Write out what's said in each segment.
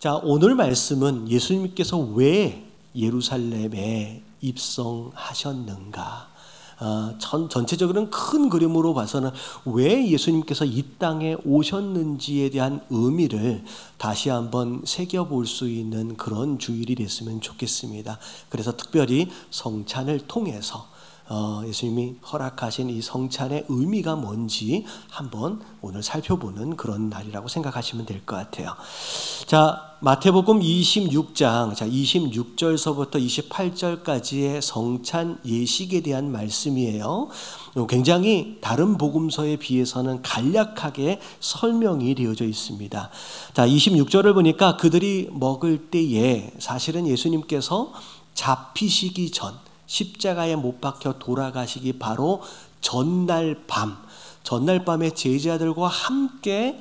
자, 오늘 말씀은 예수님께서 왜 예루살렘에 입성하셨는가? 전체적으로는 큰 그림으로 봐서는 왜 예수님께서 이 땅에 오셨는지에 대한 의미를 다시 한번 새겨볼 수 있는 그런 주일이 됐으면 좋겠습니다. 그래서 특별히 성찬을 통해서 예수님이 허락하신 이 성찬의 의미가 뭔지 한번 오늘 살펴보는 그런 날이라고 생각하시면 될 것 같아요. 자, 마태복음 26장 26절서부터 28절까지의 성찬 예식에 대한 말씀이에요. 굉장히 다른 복음서에 비해서는 간략하게 설명이 되어져 있습니다. 자, 26절을 보니까 그들이 먹을 때에 사실은 예수님께서 잡히시기 전, 십자가에 못 박혀 돌아가시기 바로 전날 밤에 제자들과 함께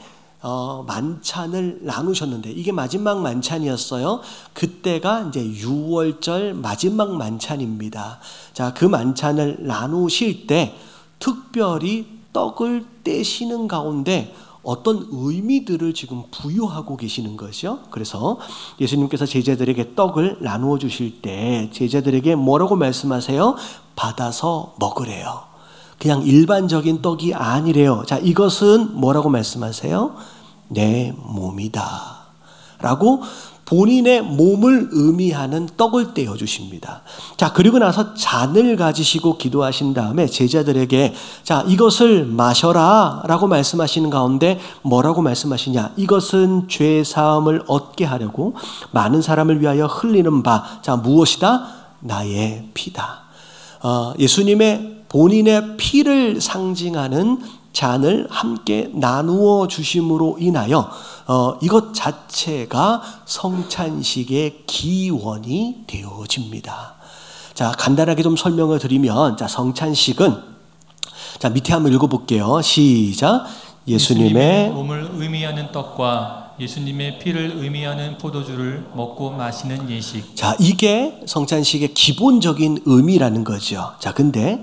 만찬을 나누셨는데 이게 마지막 만찬이었어요. 그때가 이제 6월절 마지막 만찬입니다. 자, 그 만찬을 나누실 때 특별히 떡을 떼시는 가운데 어떤 의미들을 지금 부여하고 계시는 것이요. 그래서 예수님께서 제자들에게 떡을 나누어 주실 때 제자들에게 뭐라고 말씀하세요? 받아서 먹으래요. 그냥 일반적인 떡이 아니래요. 자, 이것은 뭐라고 말씀하세요? 내 몸이다 라고 본인의 몸을 의미하는 떡을 떼어 주십니다. 자, 그리고 나서 잔을 가지시고 기도하신 다음에 제자들에게 자, 이것을 마셔라 라고 말씀하시는 가운데 뭐라고 말씀하시냐? 이것은 죄 사함을 얻게 하려고 많은 사람을 위하여 흘리는 바, 자, 무엇이다? 나의 피다. 예수님의 본인의 피를 상징하는 잔을 함께 나누어 주심으로 인하여 이것 자체가 성찬식의 기원이 되어집니다. 자, 간단하게 좀 설명을 드리면, 자, 성찬식은, 자, 밑에 한번 읽어볼게요. 시작. 예수님의 몸을 의미하는 떡과 예수님의 피를 의미하는 포도주를 먹고 마시는 예식. 자, 이게 성찬식의 기본적인 의미라는 거죠. 자, 근데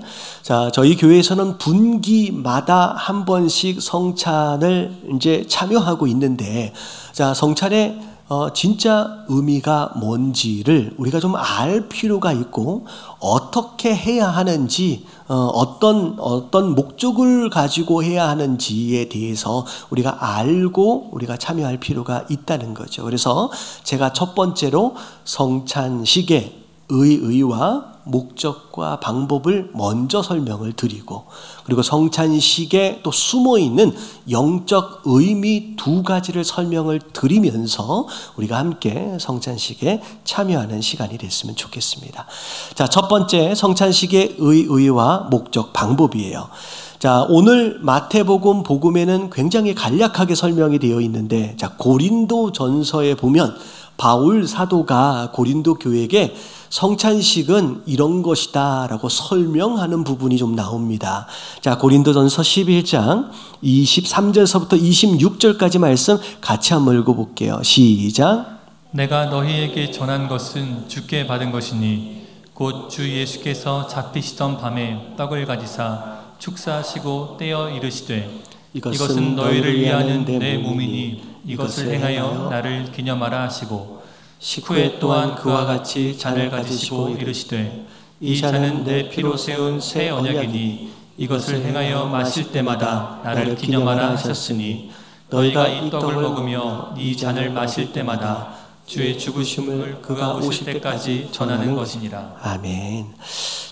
저희 교회에서는 분기마다 한 번씩 성찬을 이제 참여하고 있는데, 자, 성찬의 진짜 의미가 뭔지를 우리가 좀 알 필요가 있고 어떻게 해야 하는지 어떤 목적을 가지고 해야 하는지에 대해서 우리가 알고 우리가 참여할 필요가 있다는 거죠. 그래서 제가 첫 번째로 성찬식의 의의와 목적과 방법을 먼저 설명을 드리고 그리고 성찬식에 또 숨어있는 영적 의미 두 가지를 설명을 드리면서 우리가 함께 성찬식에 참여하는 시간이 됐으면 좋겠습니다. 자, 첫 번째 성찬식의 의의와 목적 방법이에요. 자, 오늘 마태복음 복음에는 굉장히 간략하게 설명이 되어 있는데, 자, 고린도 전서에 보면 바울 사도가 고린도 교회에게 성찬식은 이런 것이다 라고 설명하는 부분이 좀 나옵니다. 자, 고린도전서 11장 23절서부터 26절까지 말씀 같이 한번 읽어볼게요. 시작. 내가 너희에게 전한 것은 주께 받은 것이니 곧 주 예수께서 잡히시던 밤에 떡을 가지사 축사하시고 떼어 이르시되 이것은 너희를 위하는 내 몸이니 이것을 행하여 나를 기념하라 하시고 식후에 또한 그와 같이 잔을 가지시고 이르시되 이 잔은 내 피로 세운 새 언약이니 이것을 행하여 마실 때마다 나를 기념하라 하셨으니 너희가 이 떡을 먹으며 이 잔을 마실 때마다 주의 죽으심을 그가 오실 때까지 전하는 것이니라. 아멘.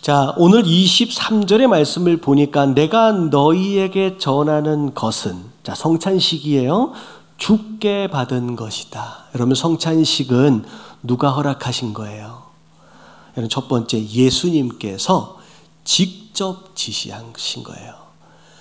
자, 오늘 23절의 말씀을 보니까 내가 너희에게 전하는 것은, 자, 성찬식이에요. 주께 받은 것이다. 여러분, 성찬식은 누가 허락하신 거예요? 여러분, 첫 번째 예수님께서 직접 지시하신 거예요.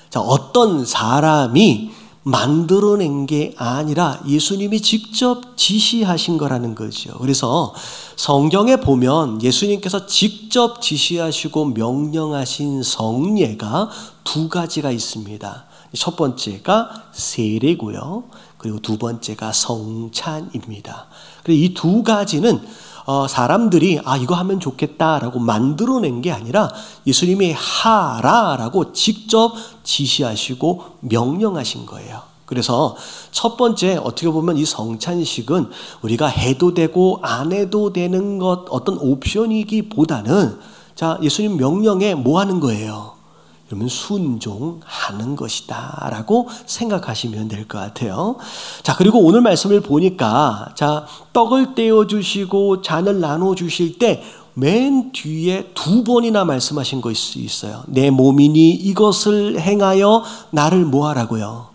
자, 어떤 사람이 만들어낸 게 아니라 예수님이 직접 지시하신 거라는 거죠. 그래서 성경에 보면 예수님께서 직접 지시하시고 명령하신 성례가 두 가지가 있습니다. 첫 번째가 세례고요. 그리고 두 번째가 성찬입니다. 그리고 이 두 가지는 사람들이 이거 하면 좋겠다라고 만들어낸 게 아니라 예수님이 하라라고 직접 지시하시고 명령하신 거예요. 그래서 첫 번째 어떻게 보면 이 성찬식은 우리가 해도 되고 안 해도 되는 것 어떤 옵션이기보다는 자, 예수님 명령에 뭐 하는 거예요? 그러면 순종하는 것이다 라고 생각하시면 될 것 같아요. 자, 그리고 오늘 말씀을 보니까 자, 떡을 떼어주시고 잔을 나눠주실 때 맨 뒤에 2번이나 말씀하신 것이 있어요. 내 몸이니 이것을 행하여 나를 뭐 하라고요?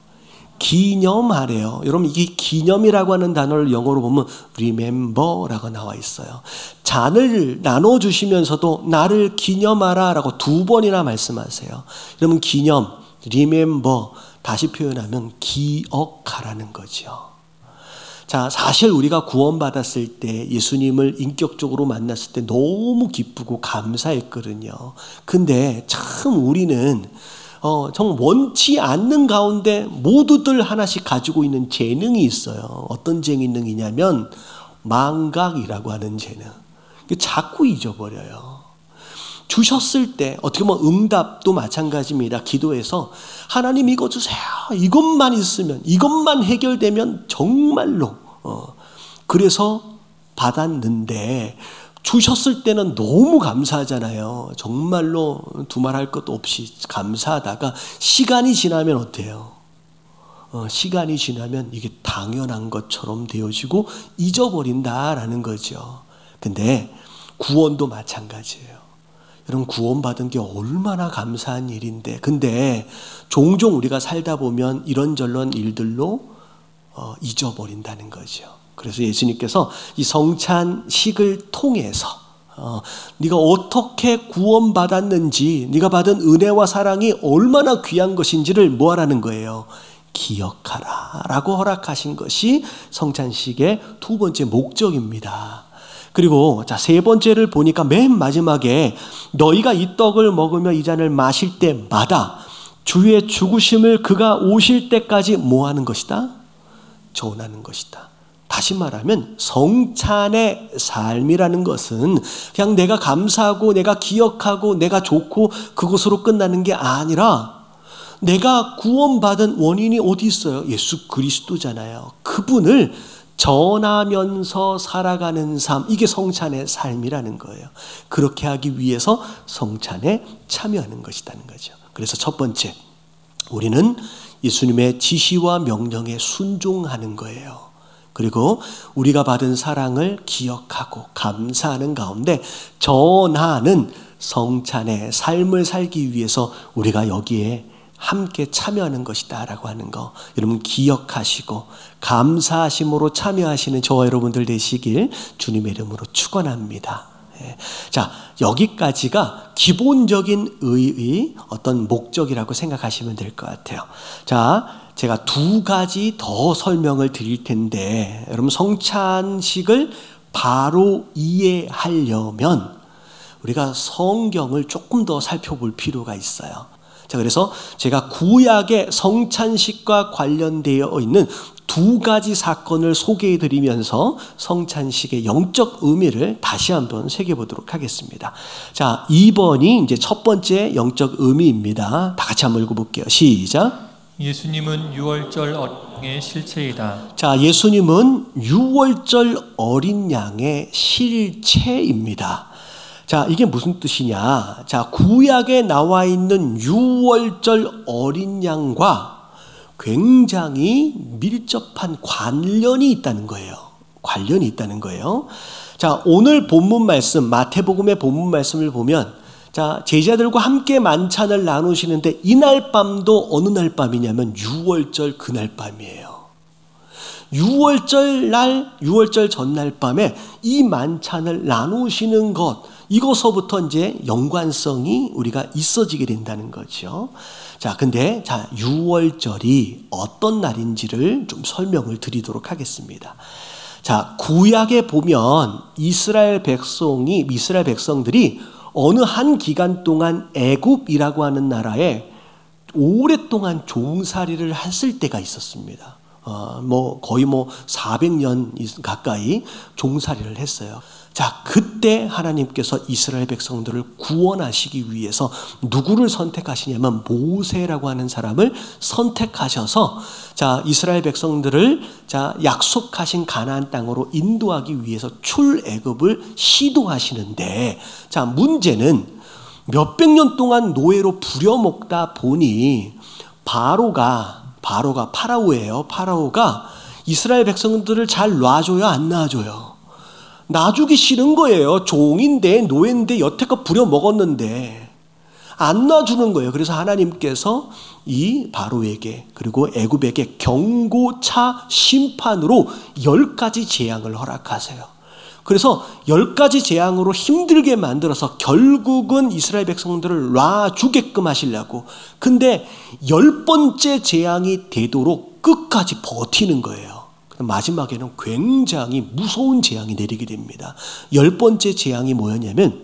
기념하래요. 여러분, 이게 기념이라고 하는 단어를 영어로 보면 remember라고 나와 있어요. 잔을 나눠주시면서도 나를 기념하라 라고 2번이나 말씀하세요. 여러분, 기념, remember, 다시 표현하면 기억하라는 거죠. 자, 사실 우리가 구원받았을 때 예수님을 인격적으로 만났을 때 너무 기쁘고 감사했거든요. 근데 참 우리는 정 원치 않는 가운데 모두들 하나씩 가지고 있는 재능이 있어요. 어떤 재능이냐면 망각이라고 하는 재능. 자꾸 잊어버려요. 주셨을 때 어떻게 보면 응답도 마찬가지입니다. 기도해서 하나님 이거 주세요. 이것만 있으면, 이것만 해결되면 정말로 그래서 받았는데 주셨을 때는 너무 감사하잖아요. 정말로 두말할 것도 없이 감사하다가 시간이 지나면 어때요? 시간이 지나면 이게 당연한 것처럼 되어지고 잊어버린다라는 거죠. 근데 구원도 마찬가지예요. 여러분, 구원받은 게 얼마나 감사한 일인데, 근데 종종 우리가 살다 보면 이런저런 일들로 잊어버린다는 거죠. 그래서 예수님께서 이 성찬식을 통해서 네가 어떻게 구원받았는지, 네가 받은 은혜와 사랑이 얼마나 귀한 것인지를 뭐 하라는 거예요? 기억하라 라고 허락하신 것이 성찬식의 2번째 목적입니다. 그리고 자, 3번째를 보니까 맨 마지막에 너희가 이 떡을 먹으며 이 잔을 마실 때마다 주의 죽으심을 그가 오실 때까지 뭐 하는 것이다? 전하는 것이다. 다시 말하면 성찬의 삶이라는 것은 그냥 내가 감사하고 내가 기억하고 내가 좋고 그것으로 끝나는 게 아니라 내가 구원받은 원인이 어디 있어요? 예수 그리스도잖아요. 그분을 전하면서 살아가는 삶, 이게 성찬의 삶이라는 거예요. 그렇게 하기 위해서 성찬에 참여하는 것이라는 거죠. 그래서 첫 번째, 우리는 예수님의 지시와 명령에 순종하는 거예요. 그리고 우리가 받은 사랑을 기억하고 감사하는 가운데 전하는 성찬의 삶을 살기 위해서 우리가 여기에 함께 참여하는 것이다 라고 하는 거, 여러분 기억하시고 감사하심으로 참여하시는 저와 여러분들 되시길 주님의 이름으로 축원합니다. 자, 여기까지가 기본적인 의의 어떤 목적이라고 생각하시면 될 것 같아요. 자, 제가 2가지 더 설명을 드릴 텐데, 여러분 성찬식을 바로 이해하려면 우리가 성경을 조금 더 살펴볼 필요가 있어요. 자, 그래서 제가 구약의 성찬식과 관련되어 있는 2가지 사건을 소개해 드리면서 성찬식의 영적 의미를 다시 한번 새겨보도록 하겠습니다. 자, 2번이 이제 첫 번째 영적 의미입니다. 다 같이 한번 읽어볼게요. 시작. 예수님은 유월절 어린양의 실체이다. 자, 예수님은 유월절 어린 양의 실체입니다. 자, 이게 무슨 뜻이냐? 자, 구약에 나와 있는 유월절 어린 양과 굉장히 밀접한 관련이 있다는 거예요. 관련이 있다는 거예요. 자, 오늘 본문 말씀, 마태복음의 본문 말씀을 보면, 자, 제자들과 함께 만찬을 나누시는데 이날 밤도 어느 날 밤이냐면 유월절 그날 밤이에요. 유월절 전날 밤에 이 만찬을 나누시는 것, 이거서부터 이제 연관성이 우리가 있어지게 된다는 거죠. 자, 근데 자, 유월절이 어떤 날인지를 좀 설명을 드리도록 하겠습니다. 자, 구약에 보면 이스라엘 백성들이 어느 한 기간 동안 애굽이라고 하는 나라에 오랫동안 종살이를 했을 때가 있었습니다. 거의 400년 가까이 종살이를 했어요. 자, 그때 하나님께서 이스라엘 백성들을 구원하시기 위해서 누구를 선택하시냐면 모세라고 하는 사람을 선택하셔서 자, 이스라엘 백성들을 자, 약속하신 가나안 땅으로 인도하기 위해서 출애굽을 시도하시는데 자, 문제는 몇백 년 동안 노예로 부려먹다 보니 파라오예요. 파라오가 이스라엘 백성들을 잘 놔줘요, 안 놔줘요? 놔주기 싫은 거예요. 종인데 노예인데 여태껏 부려먹었는데 안 놔주는 거예요. 그래서 하나님께서 이 바로에게 그리고 애굽에게 경고차 심판으로 10가지 재앙을 허락하세요. 그래서 10가지 재앙으로 힘들게 만들어서 결국은 이스라엘 백성들을 놔주게끔 하시려고. 근데 10번째 재앙이 되도록 끝까지 버티는 거예요. 마지막에는 굉장히 무서운 재앙이 내리게 됩니다. 10번째 재앙이 뭐였냐면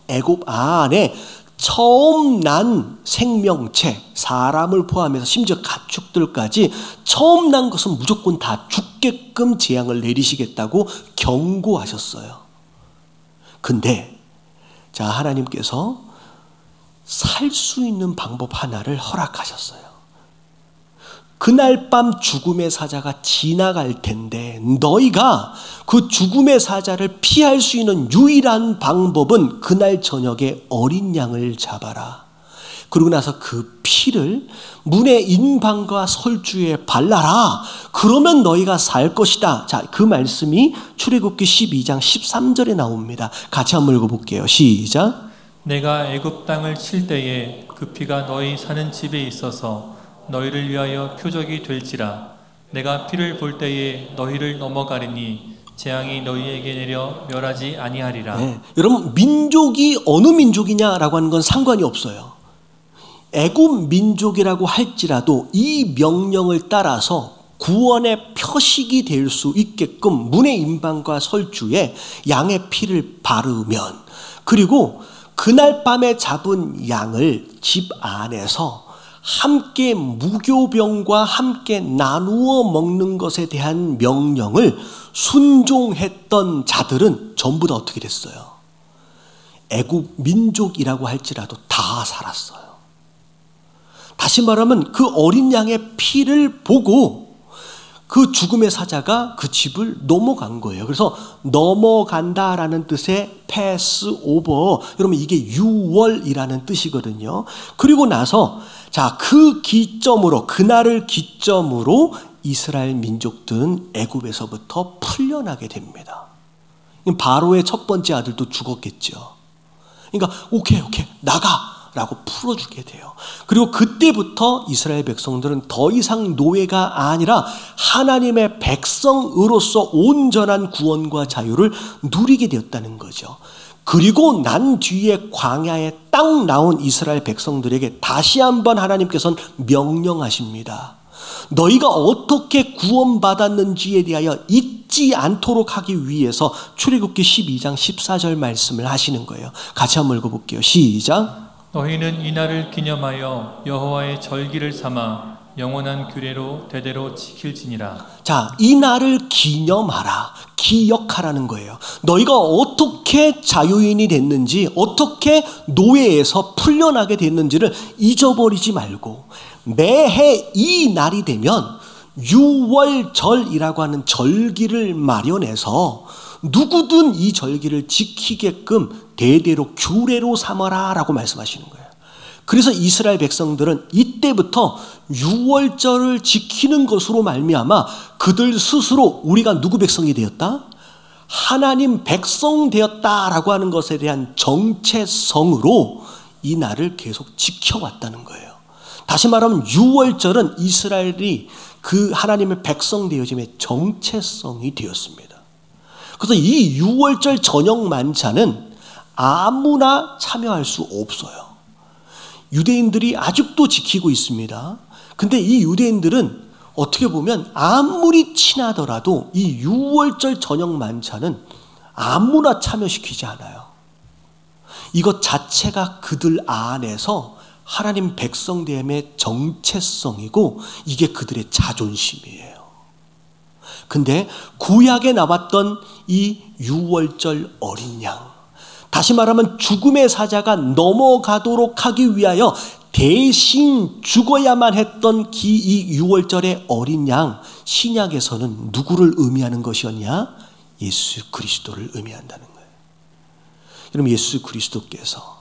애굽 안에 처음 난 생명체, 사람을 포함해서 심지어 가축들까지 처음 난 것은 무조건 다 죽게끔 재앙을 내리시겠다고 경고하셨어요. 근데 자, 하나님께서 살 수 있는 방법 하나를 허락하셨어요. 그날 밤 죽음의 사자가 지나갈 텐데 너희가 그 죽음의 사자를 피할 수 있는 유일한 방법은 그날 저녁에 어린 양을 잡아라. 그러고 나서 그 피를 문의 인방과 설주에 발라라. 그러면 너희가 살 것이다. 자, 그 말씀이 출애굽기 12장 13절에 나옵니다. 같이 한번 읽어볼게요. 시작. 내가 애굽 땅을 칠 때에 그 피가 너희 사는 집에 있어서 너희를 위하여 표적이 될지라. 내가 피를 볼 때에 너희를 넘어가리니 재앙이 너희에게 내려 멸하지 아니하리라. 네. 여러분, 민족이 어느 민족이냐라고 하는 건 상관이 없어요. 애굽 민족이라고 할지라도 이 명령을 따라서 구원의 표식이 될 수 있게끔 문의 인방과 설주에 양의 피를 바르면, 그리고 그날 밤에 잡은 양을 집 안에서 함께 무교병과 함께 나누어 먹는 것에 대한 명령을 순종했던 자들은 전부 다 어떻게 됐어요? 애굽 민족이라고 할지라도 다 살았어요. 다시 말하면 그 어린 양의 피를 보고 그 죽음의 사자가 그 집을 넘어간 거예요. 그래서 넘어간다라는 뜻의 패스 오버, 여러분 이게 유월이라는 뜻이거든요. 그리고 나서 자, 그 기점으로, 그날을 기점으로 이스라엘 민족들은 애굽에서부터 풀려나게 됩니다. 바로의 첫 번째 아들도 죽었겠죠. 그러니까 오케이 나가라고 풀어주게 돼요. 그리고 그때부터 이스라엘 백성들은 더 이상 노예가 아니라 하나님의 백성으로서 온전한 구원과 자유를 누리게 되었다는 거죠. 그리고 난 뒤에 광야에 딱 나온 이스라엘 백성들에게 다시 한번 하나님께서는 명령하십니다. 너희가 어떻게 구원받았는지에 대하여 잊지 않도록 하기 위해서 출애굽기 12장 14절 말씀을 하시는 거예요. 같이 한번 읽어볼게요. 시작. 너희는 이날을 기념하여 여호와의 절기를 삼아 영원한 규례로 대대로 지킬지니라. 자, 이 날을 기념하라, 기억하라는 거예요. 너희가 어떻게 자유인이 됐는지, 어떻게 노예에서 풀려나게 됐는지를 잊어버리지 말고 매해 이 날이 되면 유월절이라고 하는 절기를 마련해서 누구든 이 절기를 지키게끔 대대로 규례로 삼아라 라고 말씀하시는 거예요. 그래서 이스라엘 백성들은 이때부터 유월절을 지키는 것으로 말미암아 그들 스스로 우리가 누구 백성이 되었다? 하나님 백성 되었다라고 하는 것에 대한 정체성으로 이 날을 계속 지켜왔다는 거예요. 다시 말하면 유월절은 이스라엘이 그 하나님의 백성 되어짐의 정체성이 되었습니다. 그래서 이 유월절 저녁 만찬은 아무나 참여할 수 없어요. 유대인들이 아직도 지키고 있습니다. 근데 이 유대인들은 어떻게 보면 아무리 친하더라도 이 유월절 저녁 만찬은 아무나 참여시키지 않아요. 이것 자체가 그들 안에서 하나님 백성됨의 정체성이고 이게 그들의 자존심이에요. 근데 구약에 나왔던 이 유월절 어린 양, 다시 말하면 죽음의 사자가 넘어가도록 하기 위하여 대신 죽어야만 했던 이 유월절의 어린 양, 신약에서는 누구를 의미하는 것이었냐? 예수 그리스도를 의미한다는 거예요. 여러분, 예수 그리스도께서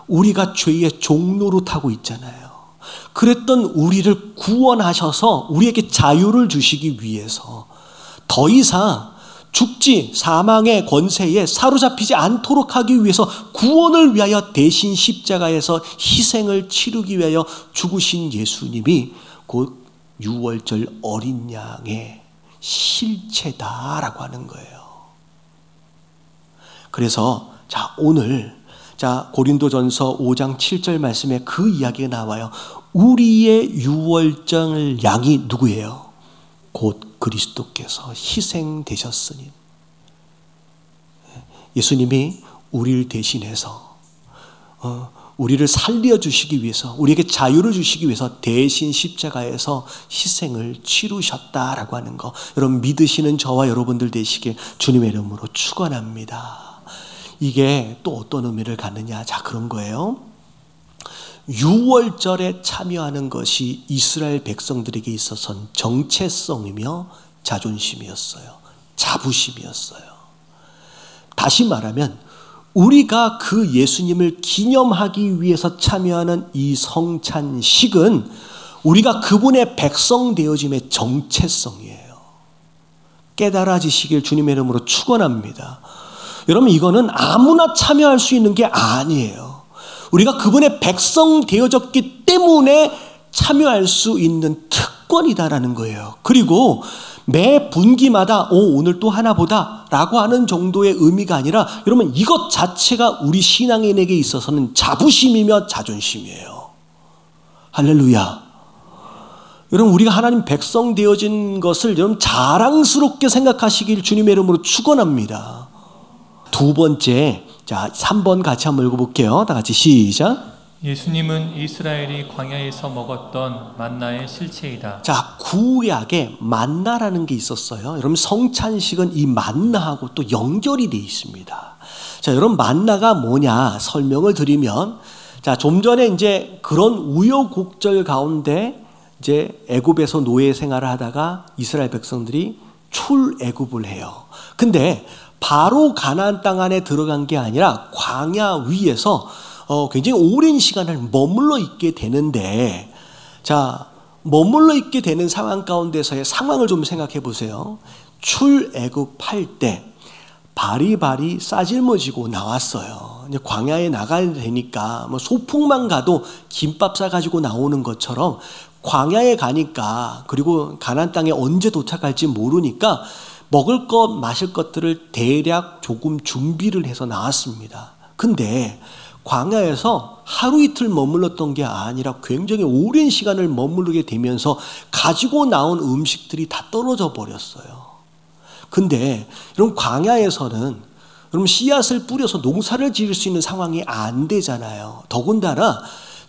우리가 죄의 종노릇하고 있잖아요. 그랬던 우리를 구원하셔서 우리에게 자유를 주시기 위해서 더 이상 죽지, 사망의 권세에 사로잡히지 않도록 하기 위해서 구원을 위하여 대신 십자가에서 희생을 치르기 위하여 죽으신 예수님이 곧 유월절 어린 양의 실체다라고 하는 거예요. 그래서 오늘 고린도전서 5장 7절 말씀에 그 이야기가 나와요. 우리의 유월절 양이 누구예요? 곧 그리스도께서 희생되셨으니. 예수님이 우리를 대신해서 우리를 살려주시기 위해서, 우리에게 자유를 주시기 위해서 대신 십자가에서 희생을 치르셨다라고 하는 거, 여러분 믿으시는 저와 여러분들 되시길 주님의 이름으로 축원합니다. 이게 또 어떤 의미를 갖느냐? 그런 거예요. 유월절에 참여하는 것이 이스라엘 백성들에게 있어서는 정체성이며 자존심이었어요. 자부심이었어요. 다시 말하면 우리가 그 예수님을 기념하기 위해서 참여하는 이 성찬식은 우리가 그분의 백성 되어짐의 정체성이에요. 깨달아지시길 주님의 이름으로 축원합니다. 여러분, 이거는 아무나 참여할 수 있는 게 아니에요. 우리가 그분의 백성 되어졌기 때문에 참여할 수 있는 특권이다라는 거예요. 그리고 매 분기마다 오늘 또 하나 보다 라고 하는 정도의 의미가 아니라, 여러분 이것 자체가 우리 신앙인에게 있어서는 자부심이며 자존심이에요. 할렐루야. 여러분, 우리가 하나님 백성 되어진 것을 여러분 자랑스럽게 생각하시길 주님의 이름으로 축원합니다. 두 번째, 3번 같이 한번 읽어볼게요. 다 같이 시작. 예수님은 이스라엘이 광야에서 먹었던 만나의 실체이다. 구약에 만나라는 게 있었어요. 여러분, 성찬식은 이 만나하고 또 연결이 되어 있습니다. 여러분, 만나가 뭐냐 설명을 드리면, 좀 전에 이제 그런 우여곡절 가운데 이제 애굽에서 노예 생활을 하다가 이스라엘 백성들이 출애굽을 해요. 근데 바로 가나안 땅 안에 들어간 게 아니라 광야 위에서 굉장히 오랜 시간을 머물러 있게 되는데, 머물러 있게 되는 상황 가운데서의 상황을 좀 생각해 보세요. 출애굽할 때 바리바리 싸질머지고 나왔어요. 이제 광야에 나가야 되니까 소풍만 가도 김밥 싸가지고 나오는 것처럼 광야에 가니까, 그리고 가나안 땅에 언제 도착할지 모르니까 먹을 것, 마실 것들을 대략 조금 준비를 해서 나왔습니다. 근데 광야에서 하루 이틀 머물렀던 게 아니라 굉장히 오랜 시간을 머무르게 되면서 가지고 나온 음식들이 다 떨어져 버렸어요. 근데 여러분, 광야에서는 여러분 씨앗을 뿌려서 농사를 지을 수 있는 상황이 안 되잖아요. 더군다나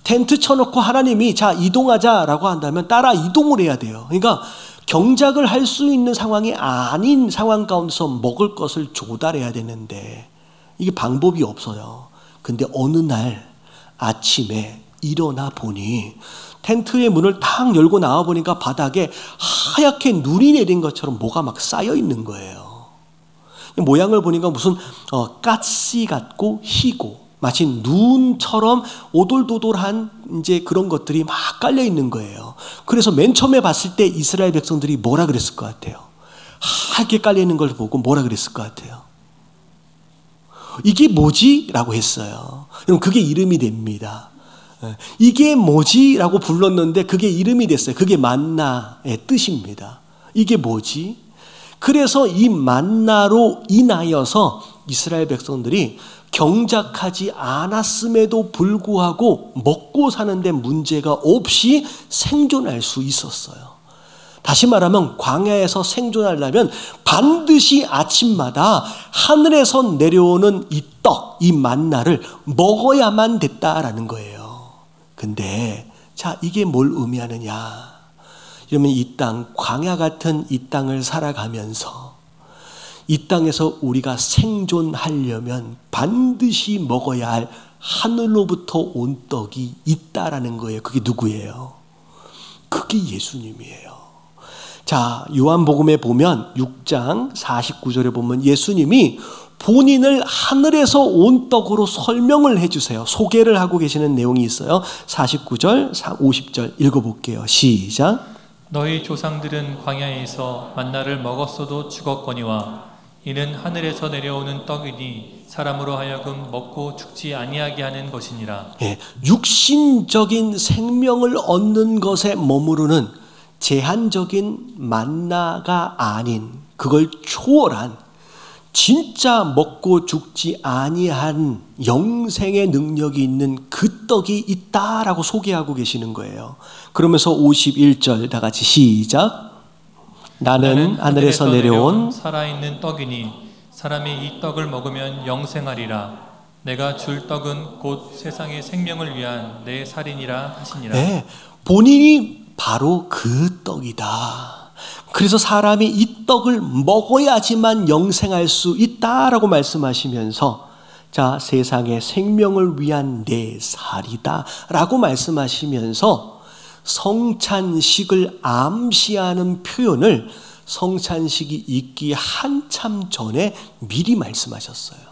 텐트 쳐놓고 하나님이 이동하자라고 한다면 따라 이동을 해야 돼요. 그러니까 경작을 할 수 있는 상황이 아닌 상황 가운데서 먹을 것을 조달해야 되는데 이게 방법이 없어요. 근데 어느 날 아침에 일어나 보니 텐트의 문을 탁 열고 나와 보니까 바닥에 하얗게 눈이 내린 것처럼 뭐가 막 쌓여 있는 거예요. 모양을 보니까 무슨 가시 같고 희고 마치 눈처럼 오돌도돌한 이제 그런 것들이 막 깔려 있는 거예요. 그래서 맨 처음에 봤을 때 이스라엘 백성들이 뭐라 그랬을 것 같아요? 하얗게 깔려 있는 걸 보고 뭐라 그랬을 것 같아요? 이게 뭐지? 라고 했어요. 그럼 그게 이름이 됩니다. 이게 뭐지? 라고 불렀는데 그게 이름이 됐어요. 그게 만나의 뜻입니다. 이게 뭐지? 그래서 이 만나로 인하여서 이스라엘 백성들이 경작하지 않았음에도 불구하고 먹고 사는데 문제가 없이 생존할 수 있었어요. 다시 말하면 광야에서 생존하려면 반드시 아침마다 하늘에서 내려오는 이 떡, 이 만나를 먹어야만 됐다라는 거예요. 근데 이게 뭘 의미하느냐? 이러면 이 땅, 광야 같은 이 땅을 살아가면서 이 땅에서 우리가 생존하려면 반드시 먹어야 할 하늘로부터 온 떡이 있다라는 거예요. 그게 누구예요? 그게 예수님이에요. 자, 요한복음에 보면 6장 49절에 보면 예수님이 본인을 하늘에서 온 떡으로 설명을 해주세요. 소개를 하고 계시는 내용이 있어요. 49절, 50절 읽어볼게요. 시작. 너희 조상들은 광야에서 만나를 먹었어도 죽었거니와 이는 하늘에서 내려오는 떡이니 사람으로 하여금 먹고 죽지 아니하게 하는 것이니라. 예, 육신적인 생명을 얻는 것에 머무르는 제한적인 만나가 아닌 그걸 초월한 진짜 먹고 죽지 아니한 영생의 능력이 있는 그 떡이 있다라고 소개하고 계시는 거예요. 그러면서 51절 다 같이 시작. 나는 하늘에서 내려온 살아있는 떡이니 사람이 이 떡을 먹으면 영생하리라. 내가 줄 떡은 곧 세상의 생명을 위한 내 살이니라 하시니라. 네, 본인이 바로 그 떡이다. 그래서 사람이 이 떡을 먹어야지만 영생할 수 있다라고 말씀하시면서 자, 세상의 생명을 위한 내 살이다 라고 말씀하시면서 성찬식을 암시하는 표현을 성찬식이 있기 한참 전에 미리 말씀하셨어요.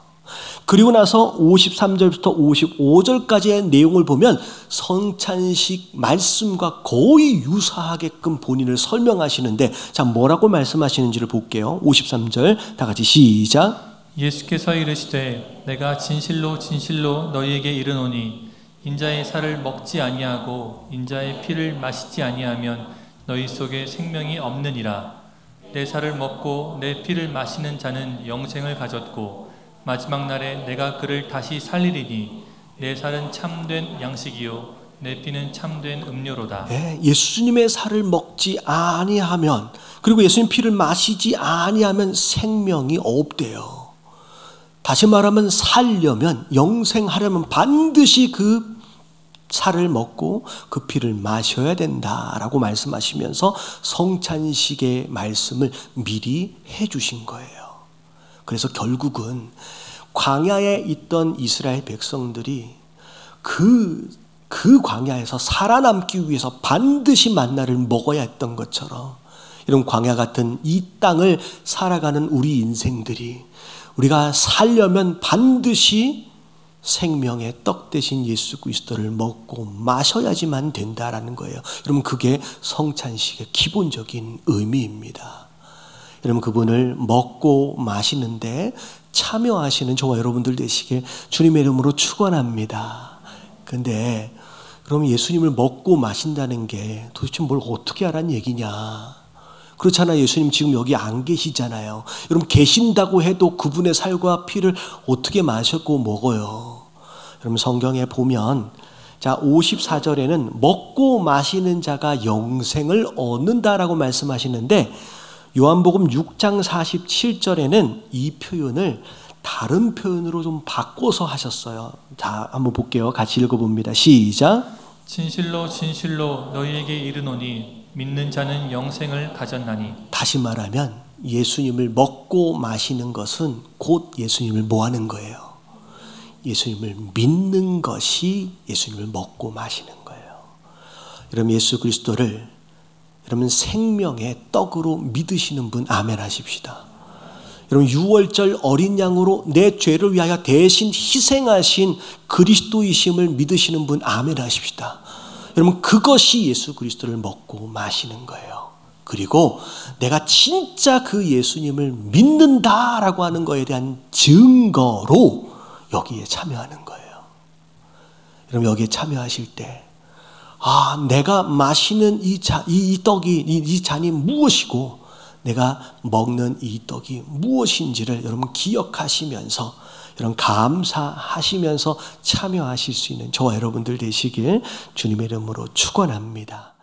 그리고 나서 53절부터 55절까지의 내용을 보면 성찬식 말씀과 거의 유사하게끔 본인을 설명하시는데 자, 뭐라고 말씀하시는지를 볼게요. 53절 다 같이 시작. 예수께서 이르시되 내가 진실로 진실로 너희에게 이르노니 인자의 살을 먹지 아니하고 인자의 피를 마시지 아니하면 너희 속에 생명이 없느니라. 내 살을 먹고 내 피를 마시는 자는 영생을 가졌고 마지막 날에 내가 그를 다시 살리리니 내 살은 참된 양식이요 내 피는 참된 음료로다. 네, 예수님의 살을 먹지 아니하면 그리고 예수님 피를 마시지 아니하면 생명이 없대요. 다시 말하면 살려면 영생하려면 반드시 그 살을 먹고 그 피를 마셔야 된다라고 말씀하시면서 성찬식의 말씀을 미리 해주신 거예요. 그래서 결국은 광야에 있던 이스라엘 백성들이 그 광야에서 살아남기 위해서 반드시 만나를 먹어야 했던 것처럼 이런 광야 같은 이 땅을 살아가는 우리 인생들이 우리가 살려면 반드시 생명의 떡 대신 예수 그리스도를 먹고 마셔야지만 된다라는 거예요. 여러분 그게 성찬식의 기본적인 의미입니다. 여러분 그분을 먹고 마시는데 참여하시는 저와 여러분들 되시길 주님의 이름으로 축원합니다. 근데 그럼 예수님을 먹고 마신다는 게 도대체 뭘 어떻게 하라는 얘기냐? 그렇잖아요. 예수님 지금 여기 안 계시잖아요. 여러분 계신다고 해도 그분의 살과 피를 어떻게 마셨고 먹어요? 여러분 성경에 보면 자 54절에는 먹고 마시는 자가 영생을 얻는다라고 말씀하시는데 요한복음 6장 47절에는 이 표현을 다른 표현으로 좀 바꿔서 하셨어요. 자, 한번 볼게요. 같이 읽어봅니다. 시작. 진실로 진실로 너희에게 이르노니 믿는 자는 영생을 가졌나니. 다시 말하면 예수님을 먹고 마시는 것은 곧 예수님을 뭐 하는 거예요? 예수님을 믿는 것이 예수님을 먹고 마시는 거예요. 여러분 예수 그리스도를 여러분 생명의 떡으로 믿으시는 분 아멘 하십시다. 여러분 6월절 어린 양으로 내 죄를 위하여 대신 희생하신 그리스도이심을 믿으시는 분 아멘 하십시다. 여러분 그것이 예수 그리스도를 먹고 마시는 거예요. 그리고 내가 진짜 그 예수님을 믿는다라고 하는 것에 대한 증거로 여기에 참여하는 거예요. 여러분 여기에 참여하실 때 내가 마시는 이 떡이 이 잔이 무엇이고 내가 먹는 이 떡이 무엇인지를 여러분 기억하시면서 여러분 감사하시면서 참여하실 수 있는 저와 여러분들 되시길 주님의 이름으로 축원합니다.